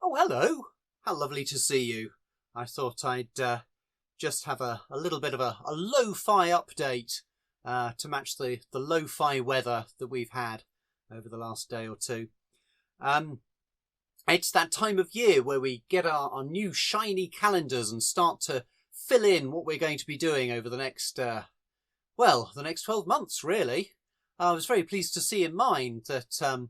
Oh, hello. How lovely to see you. I thought I'd just have a little bit of a lo-fi update to match the lo-fi weather that we've had over the last day or two. It's that time of year where we get our new shiny calendars and start to fill in what we're going to be doing over the next, the next 12 months, really. I was very pleased to see in mine that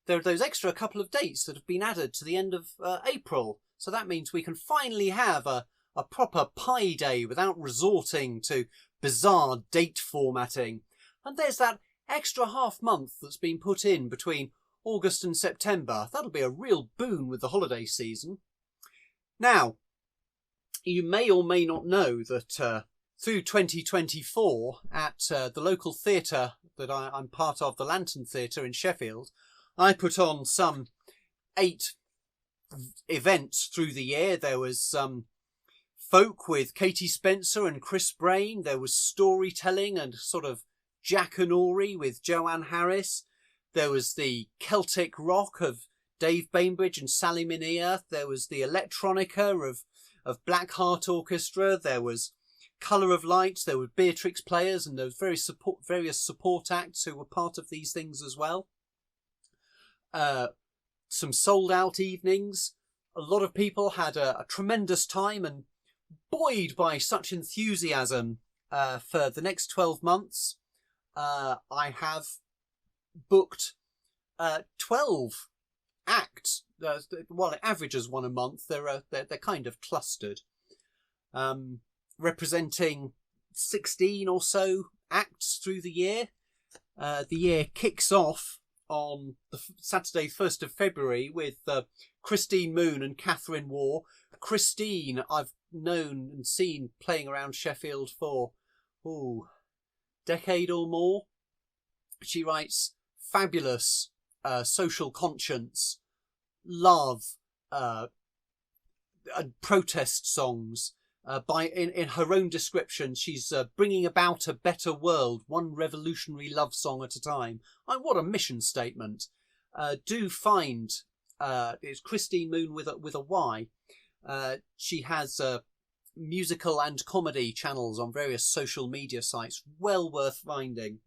there are those extra couple of dates that have been added to the end of April. So that means we can finally have a proper Pi Day without resorting to bizarre date formatting. And there's that extra half month that's been put in between August and September. That'll be a real boon with the holiday season. Now, you may or may not know that through 2024 at the local theatre that I'm part of, the Lantern Theatre in Sheffield, I put on some 8 events through the year. There was some folk with Katie Spencer and Chris Brain. There was storytelling and sort of Jack and Ori with Joanne Harris. There was the Celtic rock of Dave Bainbridge and Sally Minnear. There was the electronica of Blackheart Orchestra. There was Colour of Light. There were Beatrix players, and there was various support acts who were part of these things as well. Some sold out evenings. A lot of people had a tremendous time, and buoyed by such enthusiasm for the next 12 months, I have booked 12 acts. Well, it averages one a month. They're kind of clustered, representing 16 or so acts through the year. The year kicks off on the Saturday 1st of February with Chrystine Moon and Catherine Warr. Chrystine I've known and seen playing around Sheffield for decade or more. She writes fabulous social conscience, love, and protest songs. In her own description, she's bringing about a better world, one revolutionary love song at a time. What a mission statement! Do find it's Chrystine Moon with a Y. She has musical and comedy channels on various social media sites, well worth finding.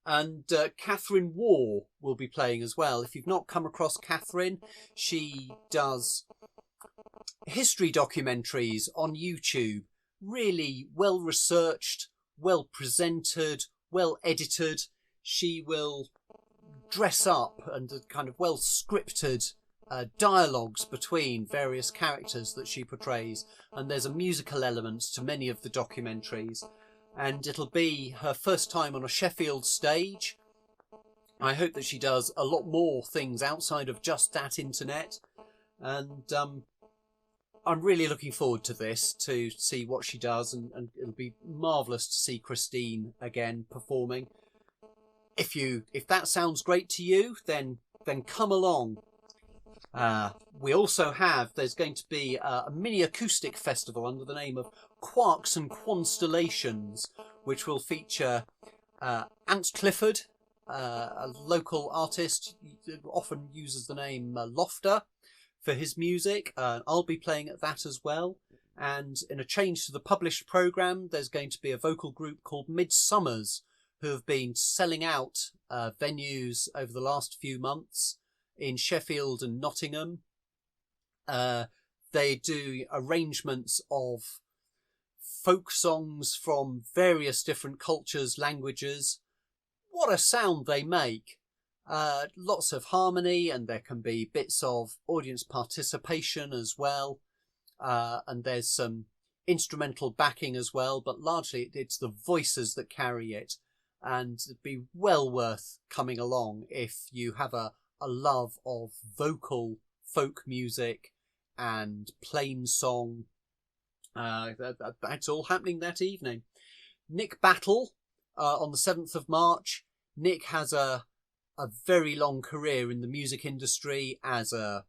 And Catherine Warr will be playing as well. If you've not come across Catherine, she does history documentaries on YouTube, really well researched, well presented, well edited. She will dress up and kind of well scripted dialogues between various characters that she portrays, and there's a musical element to many of the documentaries, and it'll be her first time on a Sheffield stage. I hope that she does a lot more things outside of just that internet, and I'm really looking forward to this, to see what she does, and it'll be marvellous to see Chrystine again performing. If that sounds great to you, then come along. We also there's going to be a mini acoustic festival under the name of Quarks And Quonstellations, which will feature Ant Clifford, a local artist, often uses the name Lofter for his music. I'll be playing at that as well. And in a change to the published programme, there's going to be a vocal group called Midsommars, who have been selling out venues over the last few months in Sheffield and Nottingham. They do arrangements of folk songs from various different cultures, languages. What a sound they make! Lots of harmony, and there can be bits of audience participation as well. And there's some instrumental backing as well, but largely it's the voices that carry it. And it'd be well worth coming along if you have a love of vocal folk music and plain song. That's all happening that evening. Nick Battle on the 7th of March. Nick has a very long career in the music industry as a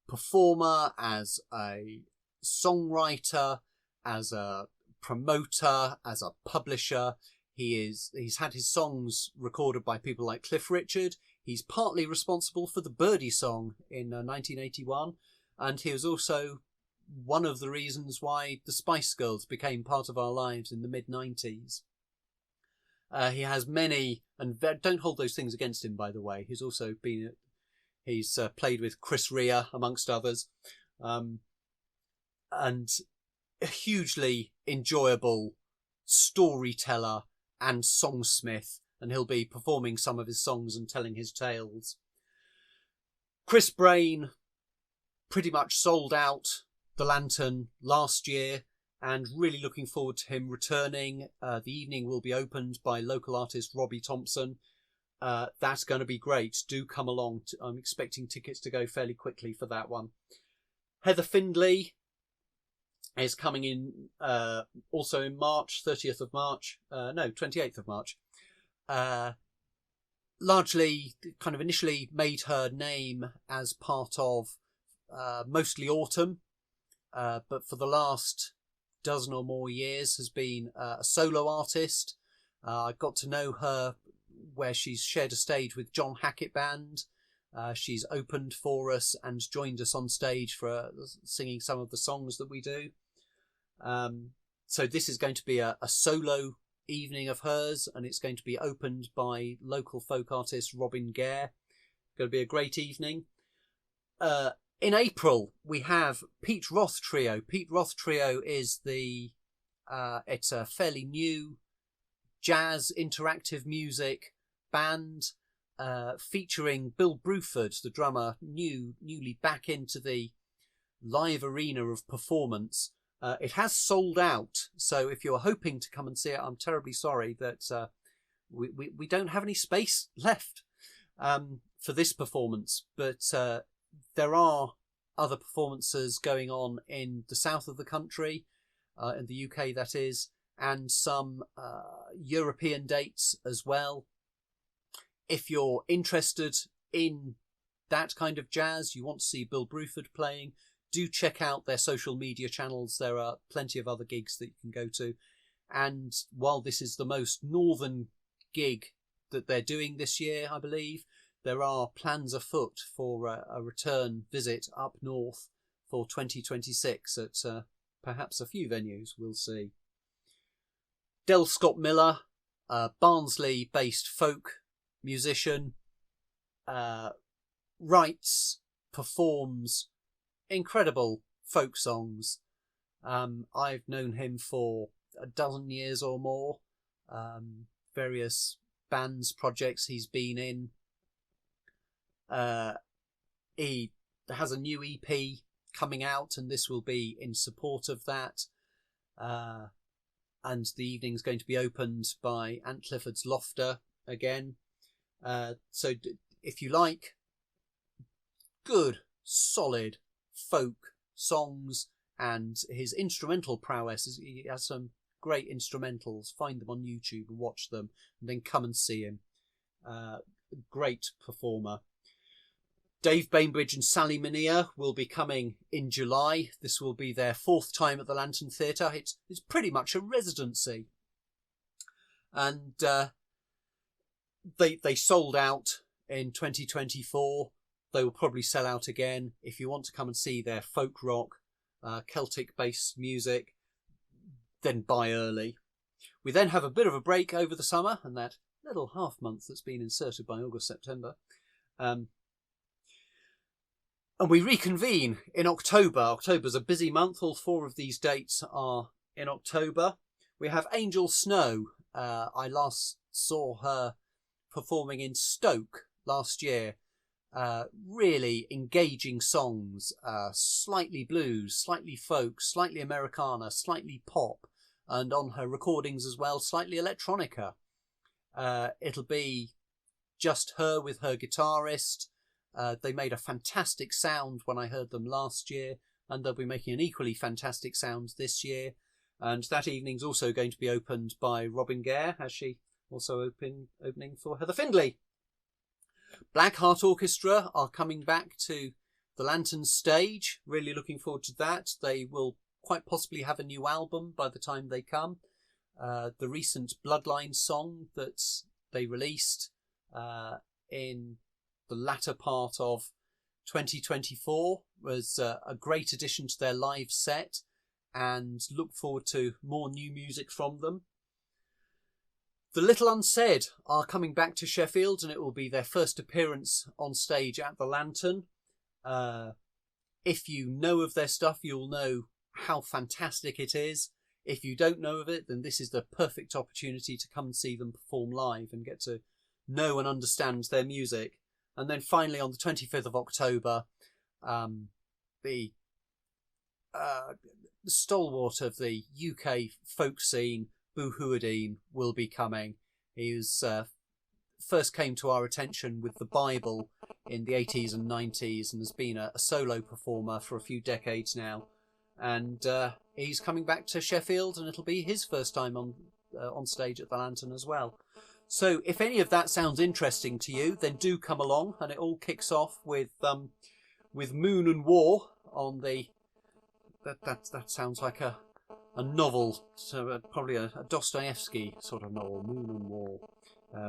performer, as a songwriter, as a promoter, as a publisher. He's had his songs recorded by people like Cliff Richard. He's partly responsible for the Birdie song in 1981, and he was also one of the reasons why the Spice Girls became part of our lives in the mid-90s. He has many, and don't hold those things against him, by the way. He's also been, he's played with Chris Rea, amongst others, and a hugely enjoyable storyteller and songsmith, and he'll be performing some of his songs and telling his tales. Chris Brain pretty much sold out the Lantern last year, and really looking forward to him returning. The evening will be opened by local artist Robbie Thompson. That's going to be great. Do come along. I'm expecting tickets to go fairly quickly for that one. Heather Findlay is coming in also in March, 30th of March. No, 28th of March. Largely kind of initially made her name as part of Mostly Autumn, but for the last dozen or more years has been a solo artist. I got to know her where she's shared a stage with John Hackett Band. She's opened for us and joined us on stage for singing some of the songs that we do. So this is going to be a solo evening of hers, and it's going to be opened by local folk artist Robyn Gair. Going to be a great evening. In April, we have Pete Roth Trio. Pete Roth Trio is it's a fairly new jazz interactive music band featuring Bill Bruford, the drummer, newly back into the live arena of performance. It has sold out, so if you're hoping to come and see it, I'm terribly sorry that we don't have any space left for this performance, but there are other performances going on in the south of the country, in the UK that is, and some European dates as well. If you're interested in that kind of jazz, you want to see Bill Bruford playing, do check out their social media channels. There are plenty of other gigs that you can go to. And while this is the most northern gig that they're doing this year, I believe, there are plans afoot for a return visit up north for 2026 at perhaps a few venues. We'll see. Del Scott Miller, a Barnsley-based folk musician, writes, performs incredible folk songs. I've known him for a dozen years or more. Various bands, projects he's been in. He has a new EP coming out, and this will be in support of that. And the evening's going to be opened by Ant Clifford's Lofter again. So if you like good, solid folk songs and his instrumental prowess, he has some great instrumentals. Find them on YouTube and watch them, and then come and see him. Great performer. Dave Bainbridge and Sally Minnear will be coming in July. This will be their fourth time at the Lantern Theatre. It's pretty much a residency. And they sold out in 2024. They will probably sell out again. If you want to come and see their folk rock, Celtic-based music, then buy early. We then have a bit of a break over the summer, and that little half month that's been inserted by August, September. And we reconvene in October. October's a busy month. All four of these dates are in October. We have Angel Snow. I last saw her performing in Stoke last year. Really engaging songs, slightly blues, slightly folk, slightly Americana, slightly pop, and on her recordings as well, slightly electronica. It'll be just her with her guitarist. They made a fantastic sound when I heard them last year, and they'll be making an equally fantastic sound this year. And that evening's also going to be opened by Robyn Gair, as she also opening for Heather Findlay. Blackheart Orchestra are coming back to the Lantern stage. Really looking forward to that. They will quite possibly have a new album by the time they come. The recent Bloodline song that they released in the latter part of 2024. Was a great addition to their live set, and look forward to more new music from them. The Little Unsaid are coming back to Sheffield, and it will be their first appearance on stage at the Lantern. If you know of their stuff, you'll know how fantastic it is. If you don't know of it, then this is the perfect opportunity to come and see them perform live and get to know and understand their music. And then finally on the 25th of October, the stalwart of the UK folk scene, Hewerdine, will be coming. He was first came to our attention with the Bible in the 80s and 90s and has been a solo performer for a few decades now. And he's coming back to Sheffield, and it'll be his first time on stage at the Lantern as well. So if any of that sounds interesting to you, then do come along. And it all kicks off with Moon and Warr on the... That sounds like a novel, so probably a Dostoevsky sort of novel, Moon and Warr,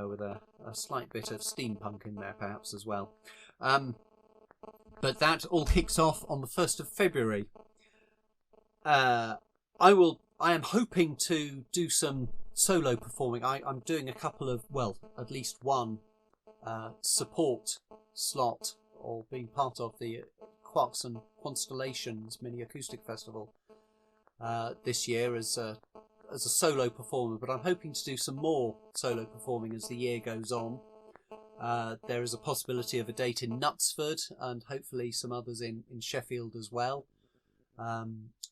with a slight bit of steampunk in there perhaps as well. But that all kicks off on the 1st of February. I am hoping to do some solo performing. I'm doing a couple of, well, at least one support slot, or being part of the Quarks and Quonstellations mini acoustic festival this year as a solo performer, but I'm hoping to do some more solo performing as the year goes on. There is a possibility of a date in Knutsford and hopefully some others in Sheffield as well.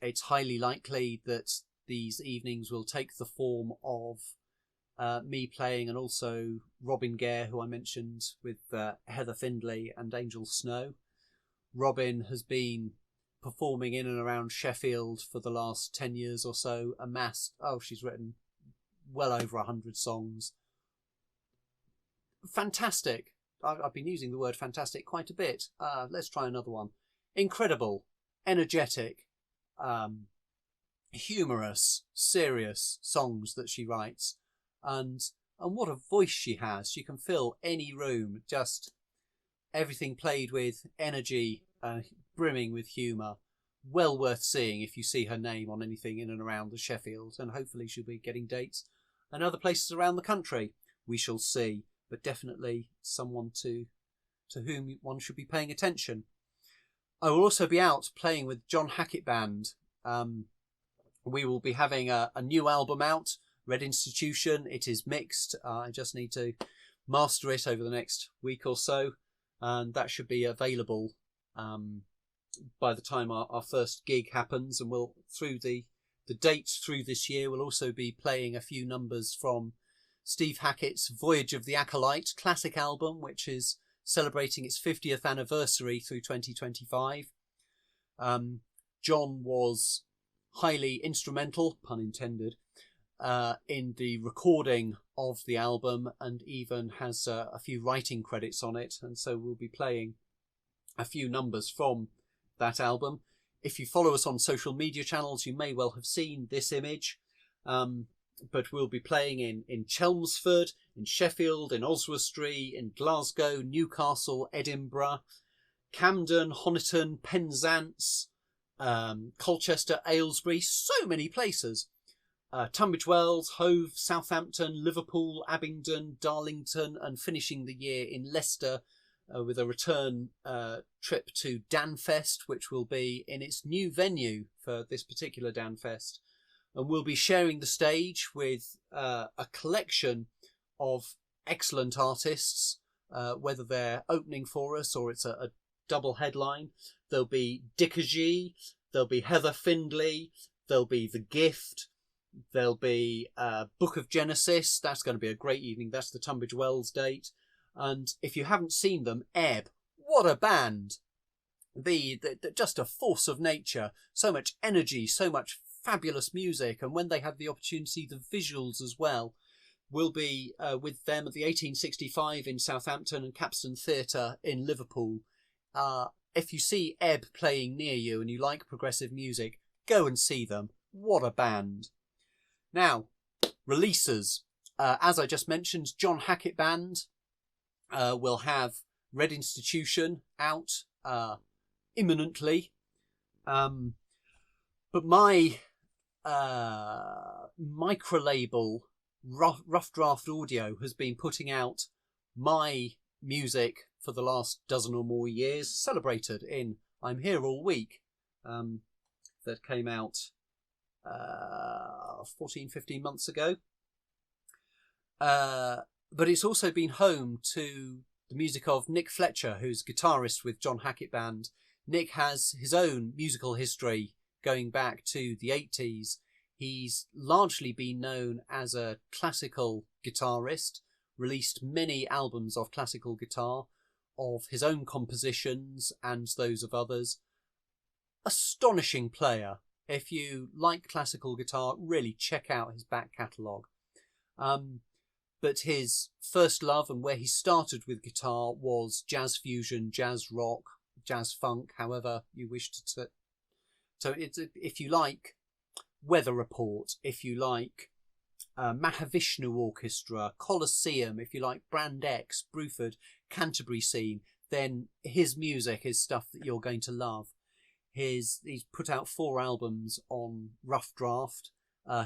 It's highly likely that these evenings will take the form of me playing, and also Robyn Gair, who I mentioned, with Heather Findlay and Angel Snow. Robyn has been performing in and around Sheffield for the last 10 years or so, she's written well over 100 songs. Fantastic. I've been using the word fantastic quite a bit. Let's try another one. Incredible, energetic, humorous, serious songs that she writes, and what a voice she has. She can fill any room, just everything played with energy, brimming with humour. Well worth seeing if you see her name on anything in and around the Sheffield, and hopefully she'll be getting dates and other places around the country. We shall see, but definitely someone to whom one should be paying attention. I will also be out playing with John Hackett Band. We will be having a new album out, Red Institution. It is mixed. I just need to master it over the next week or so, and that should be available by the time our first gig happens. And we'll, through the dates through this year, we'll also be playing a few numbers from Steve Hackett's Voyage of the Acolyte classic album, which is celebrating its 50th anniversary through 2025. John was highly instrumental, pun intended, in the recording of the album, and even has a few writing credits on it, and so we'll be playing a few numbers from that album. If you follow us on social media channels, you may well have seen this image, but we'll be playing in Chelmsford, in Sheffield, in Oswestry, in Glasgow, Newcastle, Edinburgh, Camden, Honiton, Penzance, Colchester, Aylesbury, so many places. Tunbridge Wells, Hove, Southampton, Liverpool, Abingdon, Darlington, and finishing the year in Leicester with a return trip to Danfest, which will be in its new venue for this particular Danfest. And we'll be sharing the stage with a collection of excellent artists, whether they're opening for us or it's a double headline. There'll be Dickagy, there'll be Heather Findlay, there'll be The Gift, there'll be Book of Genesis. That's going to be a great evening. That's the Tunbridge Wells date. And if you haven't seen them, Ebb, what a band! Just a force of nature, so much energy, so much fabulous music, and when they have the opportunity, the visuals as well. We'll be with them at the 1865 in Southampton and Capstan Theatre in Liverpool. If you see Ebb playing near you and you like progressive music, go and see them. What a band. Now, releases. As I just mentioned, John Hackett Band will have Red Institution out imminently. But my micro label RoughDraftAudio has been putting out my music for the last dozen or more years, celebrated in I'm Here All Week, that came out 14-15 months ago. But it's also been home to the music of Nick Fletcher, who's guitarist with John Hackett Band. Nick has his own musical history going back to the 80s. He's largely been known as a classical guitarist, released many albums of classical guitar, of his own compositions and those of others. Astonishing player. If you like classical guitar, really check out his back catalogue. But his first love and where he started with guitar was jazz fusion, jazz rock, jazz funk, however you wish to. So it's, if you like Weather Report, if you like Mahavishnu Orchestra, Colosseum, if you like Brand X, Bruford, Canterbury Scene, then his music is stuff that you're going to love. He's put out 4 albums on Rough Draft.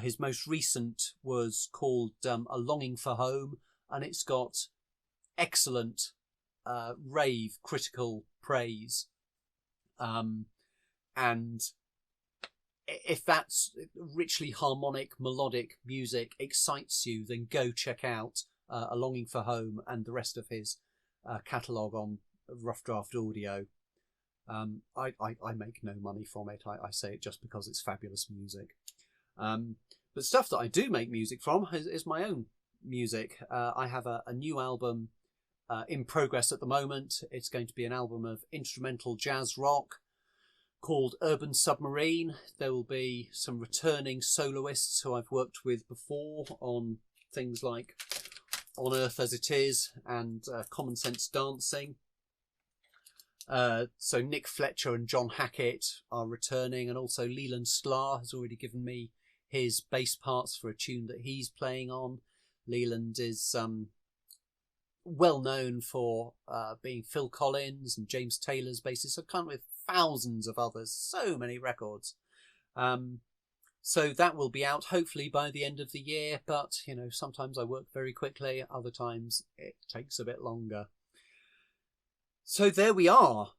His most recent was called A Longing for Home, and it's got excellent rave critical praise. And if that's richly harmonic, melodic music excites you, then go check out A Longing for Home and the rest of his catalogue on RoughDraftAudio. I make no money from it. I say it just because it's fabulous music. But stuff that I do make music from is my own music. I have a new album in progress at the moment. It's going to be an album of instrumental jazz rock called Urban Submarine. There will be some returning soloists who I've worked with before on things like On Earth As It Is and Common Sense Dancing. So Nick Fletcher and John Hackett are returning, and also Leland Sklar has already given me his bass parts for a tune that he's playing on. Leland is well known for being Phil Collins and James Taylor's bassist, so kind of with thousands of others, so many records. So that will be out hopefully by the end of the year, but you know, sometimes I work very quickly, other times it takes a bit longer. So there we are.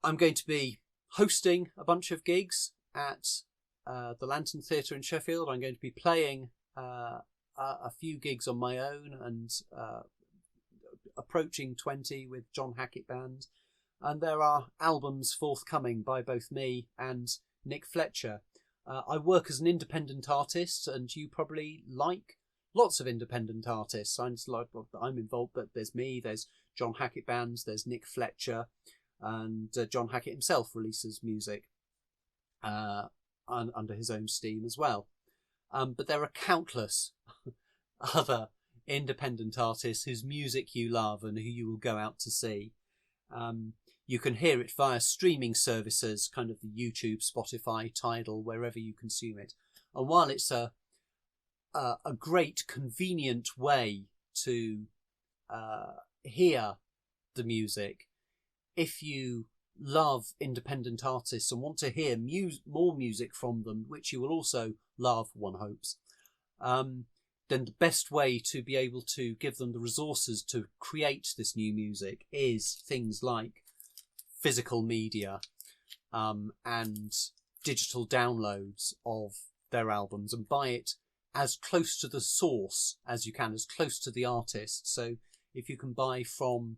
I'm going to be hosting a bunch of gigs at the Lantern Theatre in Sheffield. I'm going to be playing a few gigs on my own and approaching 20 with John Hackett Band. And there are albums forthcoming by both me and Nick Fletcher. I work as an independent artist, and you probably like lots of independent artists. I'm involved, but there's me, there's John Hackett Band, there's Nick Fletcher, and John Hackett himself releases music under his own steam as well. But there are countless other independent artists whose music you love and who you will go out to see. You can hear it via streaming services, kind of the YouTube, Spotify, Tidal, wherever you consume it. And while it's a great, convenient way to hear the music, if you love independent artists and want to hear more music from them, which you will also love, one hopes, then the best way to be able to give them the resources to create this new music is things like physical media and digital downloads of their albums, and buy it as close to the source as you can, as close to the artist. So if you can buy from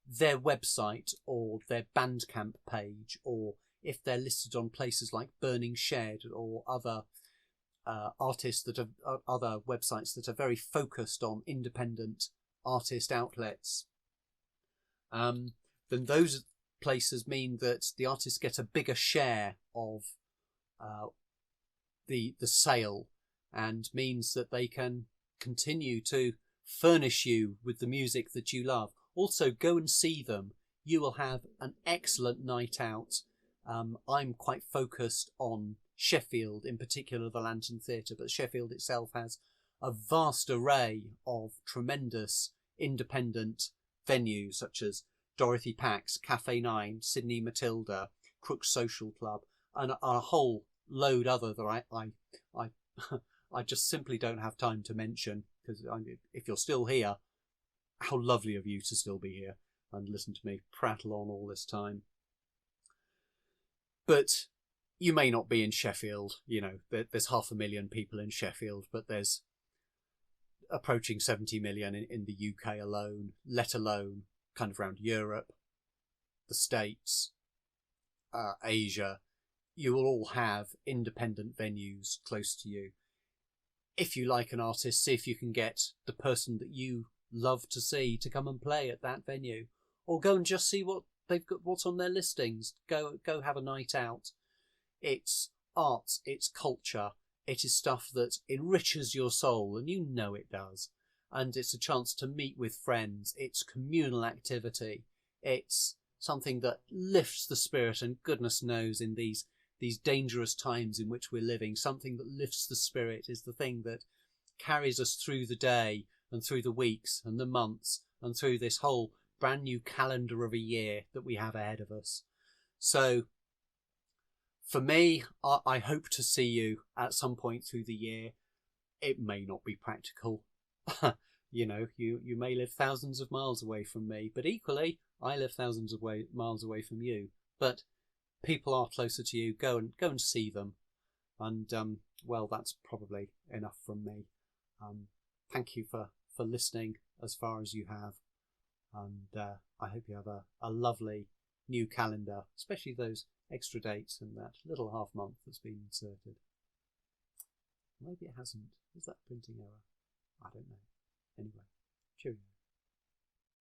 their website or their Bandcamp page, or if they're listed on places like Burning Shed or other artists that have other websites that are very focused on independent artist outlets, then those places mean that the artists get a bigger share of the sale, and means that they can continue to furnish you with the music that you love. Also, go and see them. You will have an excellent night out. I'm quite focused on Sheffield, in particular the Lantern Theatre, but Sheffield itself has a vast array of tremendous independent venues such as Dorothy Pack's Cafe 9, Sydney Matilda, Crook's Social Club, and a whole load other that I I just simply don't have time to mention, because if you're still here, how lovely of you to still be here and listen to me prattle on all this time. But you may not be in Sheffield, you know, there's 500,000 people in Sheffield, but there's approaching 70 million in the UK alone, let alone kind of around Europe, the States, Asia. You will all have independent venues close to you. If you like an artist, see if you can get the person that you love to see to come and play at that venue, or go and just see what they've got, what's on their listings. Go have a night out. It's art, it's culture, it is stuff that enriches your soul, and you know it does. And it's a chance to meet with friends. It's communal activity. It's something that lifts the spirit, and goodness knows in these dangerous times in which we're living, something that lifts the spirit is the thing that carries us through the day and through the weeks and the months and through this whole brand new calendar of a year that we have ahead of us. So for me, I hope to see you at some point through the year. It may not be practical. You know, you may live thousands of miles away from me, but equally, I live thousands of miles away from you. But people are closer to you. Go and see them. And well, that's probably enough from me. Thank you for listening as far as you have, and I hope you have a lovely new calendar, especially those extra dates and that little half month that's been inserted. Maybe it hasn't. Is that a printing error? I don't know. Anyway, cheerio.